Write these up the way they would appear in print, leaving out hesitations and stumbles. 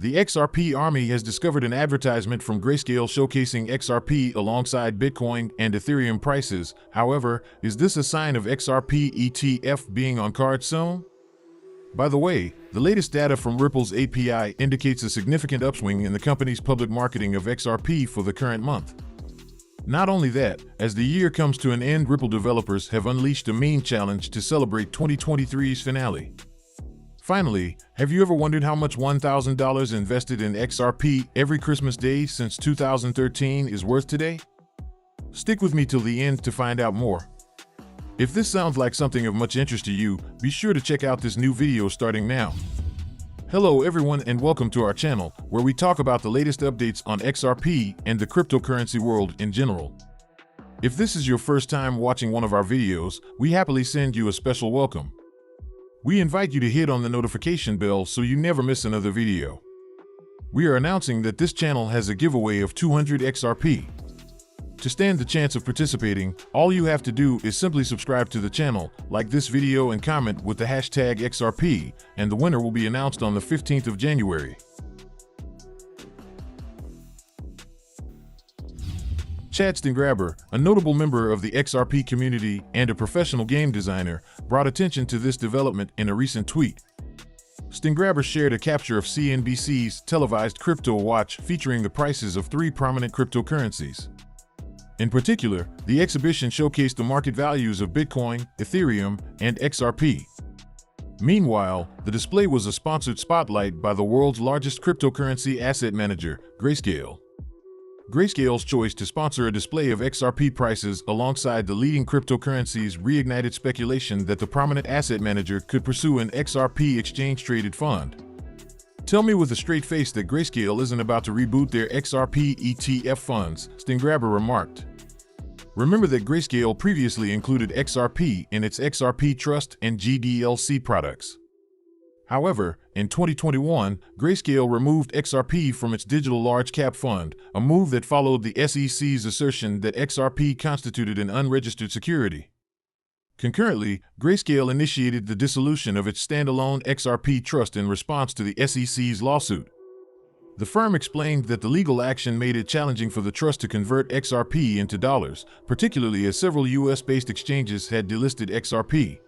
The XRP Army has discovered an advertisement from Grayscale showcasing XRP alongside Bitcoin and Ethereum prices. However, is this a sign of XRP ETF being on card soon? By the way, the latest data from Ripple's API indicates a significant upswing in the company's public marketing of XRP for the current month. Not only that, as the year comes to an end, Ripple developers have unleashed a meme challenge to celebrate 2023's finale. Finally, have you ever wondered how much $1,000 invested in XRP every Christmas Day since 2013 is worth today? Stick with me till the end to find out more. If this sounds like something of much interest to you, be sure to check out this new video starting now. Hello everyone and welcome to our channel, where we talk about the latest updates on XRP and the cryptocurrency world in general. If this is your first time watching one of our videos, we happily send you a special welcome. We invite you to hit on the notification bell so you never miss another video. We are announcing that this channel has a giveaway of 200 XRP. To stand the chance of participating, all you have to do is simply subscribe to the channel, like this video and comment with the hashtag XRP, and the winner will be announced on the 15th of January. Steingraber, a notable member of the XRP community and a professional game designer, brought attention to this development in a recent tweet. Steingraber shared a capture of CNBC's televised Crypto Watch featuring the prices of 3 prominent cryptocurrencies. In particular, the exhibition showcased the market values of Bitcoin, Ethereum, and XRP. Meanwhile, the display was a sponsored spotlight by the world's largest cryptocurrency asset manager, Grayscale. Grayscale's choice to sponsor a display of XRP prices alongside the leading cryptocurrencies reignited speculation that the prominent asset manager could pursue an XRP exchange-traded fund. Tell me with a straight face that Grayscale isn't about to reboot their XRP ETF funds, Steingraber remarked. Remember that Grayscale previously included XRP in its XRP Trust and GDLC products. However, in 2021, Grayscale removed XRP from its digital large-cap fund, a move that followed the SEC's assertion that XRP constituted an unregistered security. Concurrently, Grayscale initiated the dissolution of its standalone XRP trust in response to the SEC's lawsuit. The firm explained that the legal action made it challenging for the trust to convert XRP into dollars, particularly as several US-based exchanges had delisted XRP.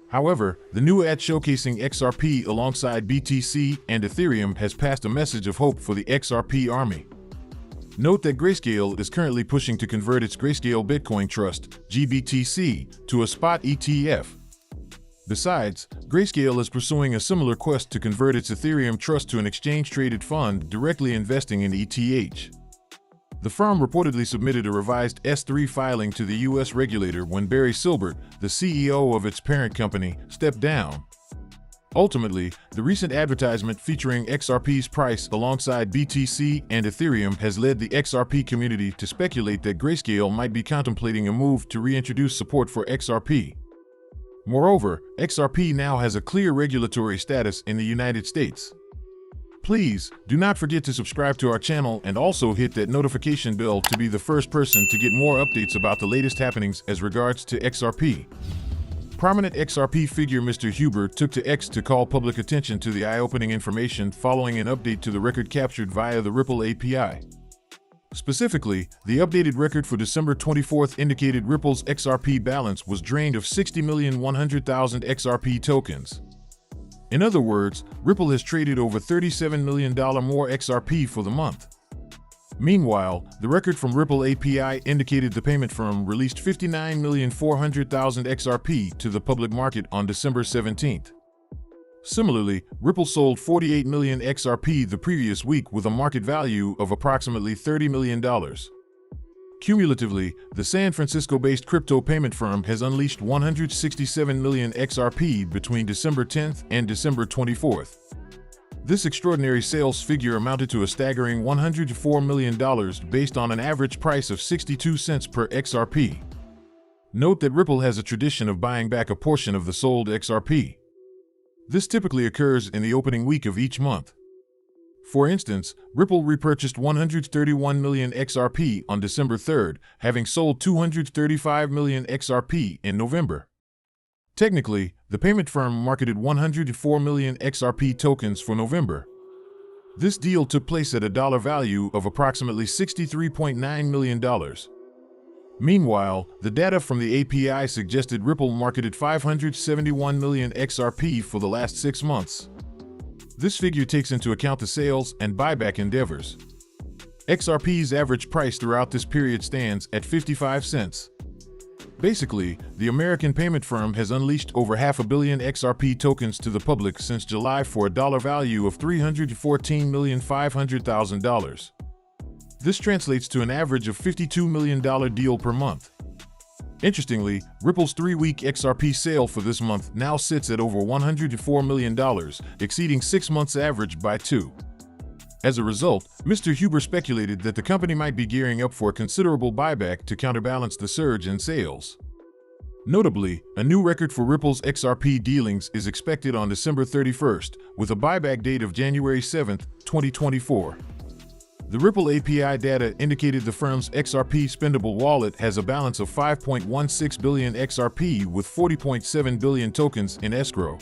However, the new ad showcasing XRP alongside BTC and Ethereum has passed a message of hope for the XRP Army. Note that Grayscale is currently pushing to convert its Grayscale Bitcoin Trust, GBTC, to a spot ETF. Besides, Grayscale is pursuing a similar quest to convert its Ethereum Trust to an exchange-traded fund directly investing in ETH. The firm reportedly submitted a revised S-3 filing to the U.S. regulator when Barry Silbert, the CEO of its parent company, stepped down. Ultimately, the recent advertisement featuring XRP's price alongside BTC and Ethereum has led the XRP community to speculate that Grayscale might be contemplating a move to reintroduce support for XRP. Moreover, XRP now has a clear regulatory status in the United States. Please, do not forget to subscribe to our channel and also hit that notification bell to be the first person to get more updates about the latest happenings as regards to XRP. Prominent XRP figure Mr. Huber took to X to call public attention to the eye-opening information following an update to the record captured via the Ripple API. Specifically, the updated record for December 24th indicated Ripple's XRP balance was drained of 60,100,000 XRP tokens. In other words, Ripple has traded over $37 million more XRP for the month. Meanwhile, the record from Ripple API indicated the payment firm released 59,400,000 XRP to the public market on December 17th. Similarly, Ripple sold 48 million XRP the previous week with a market value of approximately $30 million. Cumulatively, the San Francisco-based crypto payment firm has unleashed 167 million XRP between December 10th and December 24th. This extraordinary sales figure amounted to a staggering $104 million based on an average price of 62 cents per XRP. Note that Ripple has a tradition of buying back a portion of the sold XRP. This typically occurs in the opening week of each month. For instance, Ripple repurchased 131 million XRP on December 3rd, having sold 235 million XRP in November. Technically, the payment firm marketed 104 million XRP tokens for November. This deal took place at a dollar value of approximately $63.9 million. Meanwhile, the data from the API suggested Ripple marketed 571 million XRP for the last 6 months. This figure takes into account the sales and buyback endeavors. XRP's average price throughout this period stands at 55 cents. Basically, the American payment firm has unleashed over 500 million XRP tokens to the public since July for a dollar value of $314,500,000. This translates to an average of $52 million deal per month. Interestingly, Ripple's 3-week XRP sale for this month now sits at over $104 million, exceeding 6 months' average by 2. As a result, Mr. Huber speculated that the company might be gearing up for a considerable buyback to counterbalance the surge in sales. Notably, a new record for Ripple's XRP dealings is expected on December 31st, with a buyback date of January 7, 2024. The Ripple API data indicated the firm's XRP spendable wallet has a balance of 5.16 billion XRP with 40.7 billion tokens in escrow.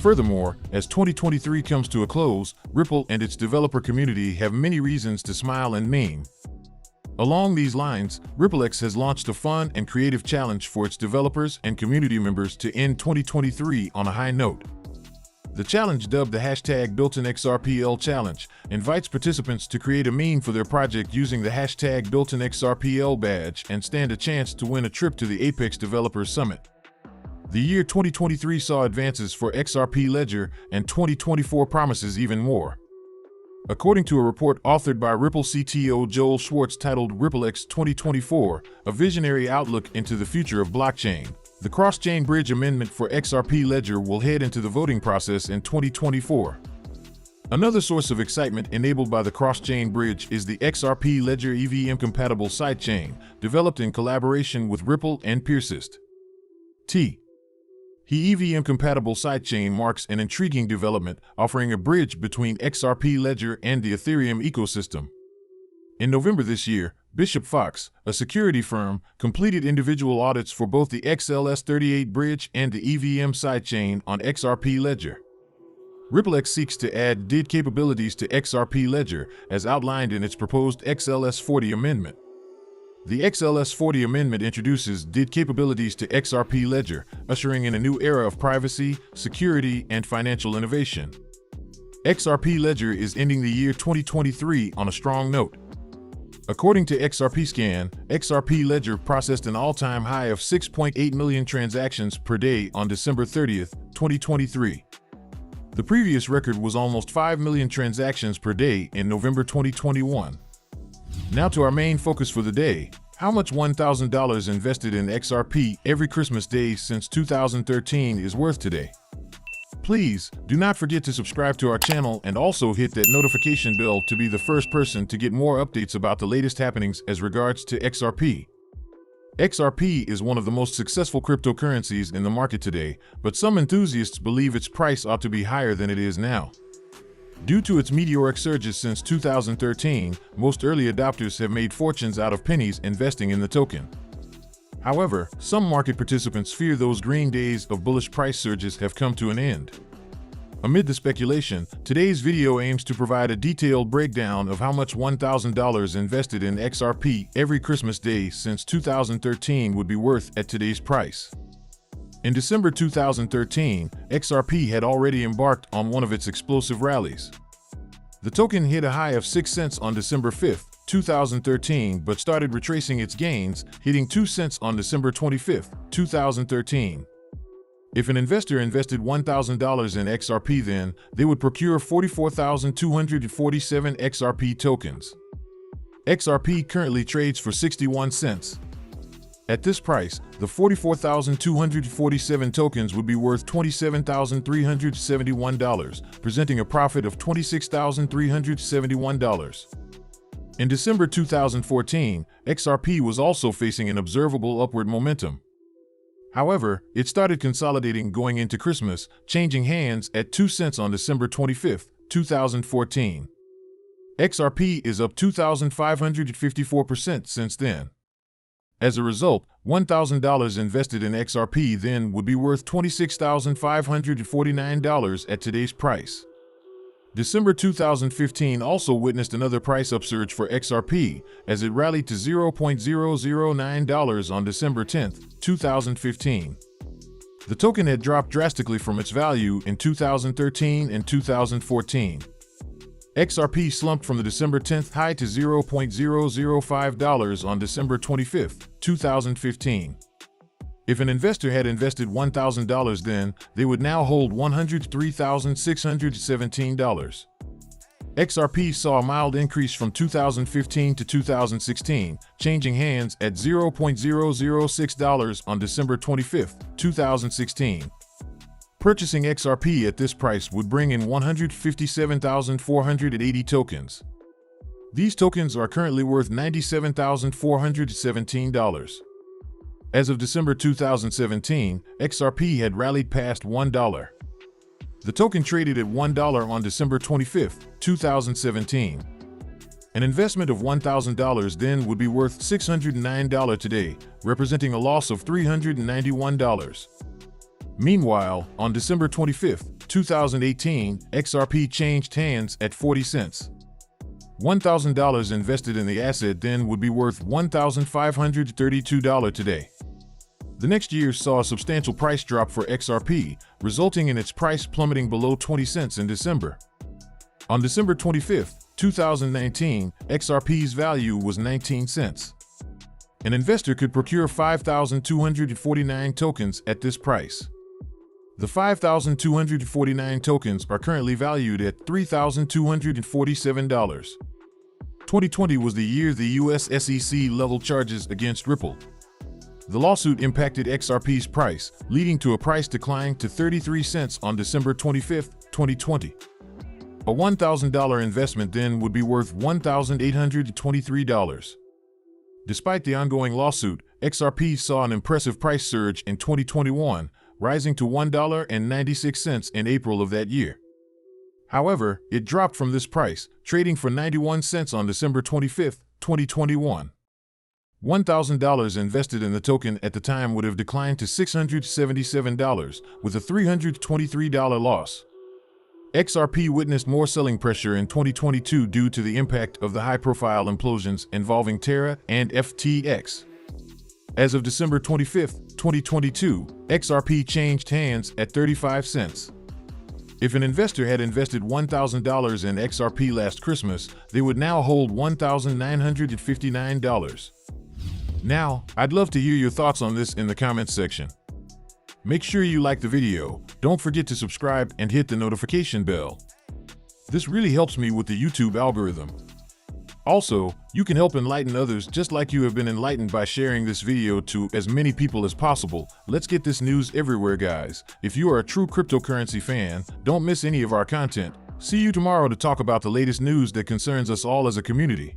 Furthermore, as 2023 comes to a close, Ripple and its developer community have many reasons to smile and meme. Along these lines, RippleX has launched a fun and creative challenge for its developers and community members to end 2023 on a high note. The challenge, dubbed the hashtag BuiltinXRPL Challenge, invites participants to create a meme for their project using the hashtag BuiltinXRPL badge and stand a chance to win a trip to the Apex Developers Summit. The year 2023 saw advances for XRP Ledger, and 2024 promises even more. According to a report authored by Ripple CTO Joel Schwartz titled RippleX 2024, a visionary outlook into the future of blockchain, the cross-chain bridge amendment for XRP Ledger will head into the voting process in 2024. Another source of excitement enabled by the cross-chain bridge is the XRP Ledger EVM-compatible sidechain, developed in collaboration with Ripple and Persist. The EVM-compatible sidechain marks an intriguing development, offering a bridge between XRP Ledger and the Ethereum ecosystem. In November this year, Bishop Fox, a security firm, completed individual audits for both the XLS38 bridge and the EVM sidechain on XRP Ledger. RippleX seeks to add DID capabilities to XRP Ledger, as outlined in its proposed XLS40 amendment. The XLS40 amendment introduces DID capabilities to XRP Ledger, ushering in a new era of privacy, security, and financial innovation. XRP Ledger is ending the year 2023 on a strong note. According to XRP Scan, XRP Ledger processed an all-time high of 6.8 million transactions per day on December 30, 2023. The previous record was almost 5 million transactions per day in November 2021. Now to our main focus for the day: how much $1,000 invested in XRP every Christmas day since 2013 is worth today. Please do not forget to subscribe to our channel and also hit that notification bell to be the first person to get more updates about the latest happenings as regards to XRP. XRP is one of the most successful cryptocurrencies in the market today, but some enthusiasts believe its price ought to be higher than it is now. Due to its meteoric surges since 2013, most early adopters have made fortunes out of pennies investing in the token. However, some market participants fear those green days of bullish price surges have come to an end. Amid the speculation, today's video aims to provide a detailed breakdown of how much $1,000 invested in XRP every Christmas day since 2013 would be worth at today's price. In December 2013, XRP had already embarked on one of its explosive rallies. The token hit a high of 6 cents on December 5, 2013, but started retracing its gains, hitting 2 cents on December 25, 2013. If an investor invested $1,000 in XRP then, they would procure 44,247 XRP tokens. XRP currently trades for 61 cents. At this price, the 44,247 tokens would be worth $27,371, presenting a profit of $26,371. In December 2014, XRP was also facing an observable upward momentum. However, it started consolidating going into Christmas, changing hands at 2 cents on December 25, 2014. XRP is up 2,554% since then. As a result, $1,000 invested in XRP then would be worth $26,549 at today's price. December 2015 also witnessed another price upsurge for XRP as it rallied to $0.009 on December 10, 2015. The token had dropped drastically from its value in 2013 and 2014. XRP slumped from the December 10th high to $0.005 on December 25, 2015. If an investor had invested $1,000 then, they would now hold $103,617. XRP saw a mild increase from 2015 to 2016, changing hands at $0.006 on December 25, 2016. Purchasing XRP at this price would bring in 157,480 tokens. These tokens are currently worth $97,417. As of December 2017, XRP had rallied past $1. The token traded at $1 on December 25, 2017. An investment of $1,000 then would be worth $609 today, representing a loss of $391. Meanwhile, on December 25, 2018, XRP changed hands at 40 cents. $1,000 invested in the asset then would be worth $1,532 today. The next year saw a substantial price drop for XRP, resulting in its price plummeting below 20 cents in December. On December 25, 2019, XRP's value was 19 cents. An investor could procure 5,249 tokens at this price. The 5,249 tokens are currently valued at $3,247. 2020 was the year the US SEC leveled charges against Ripple. The lawsuit impacted XRP's price, leading to a price decline to 33 cents on December 25, 2020. A $1,000 investment then would be worth $1,823. Despite the ongoing lawsuit, XRP saw an impressive price surge in 2021, rising to $1.96 in April of that year. However, it dropped from this price, trading for 91 cents on December 25, 2021. $1,000 invested in the token at the time would have declined to $677, with a $323 loss. XRP witnessed more selling pressure in 2022 due to the impact of the high-profile implosions involving Terra and FTX. As of December 25, 2022, XRP changed hands at 35 cents. If an investor had invested $1,000 in XRP last Christmas, they would now hold $1,959. Now, I'd love to hear your thoughts on this in the comments section. Make sure you like the video, don't forget to subscribe and hit the notification bell. This really helps me with the YouTube algorithm. Also, you can help enlighten others just like you have been enlightened by sharing this video to as many people as possible. Let's get this news everywhere, guys. If you are a true cryptocurrency fan, don't miss any of our content. See you tomorrow to talk about the latest news that concerns us all as a community.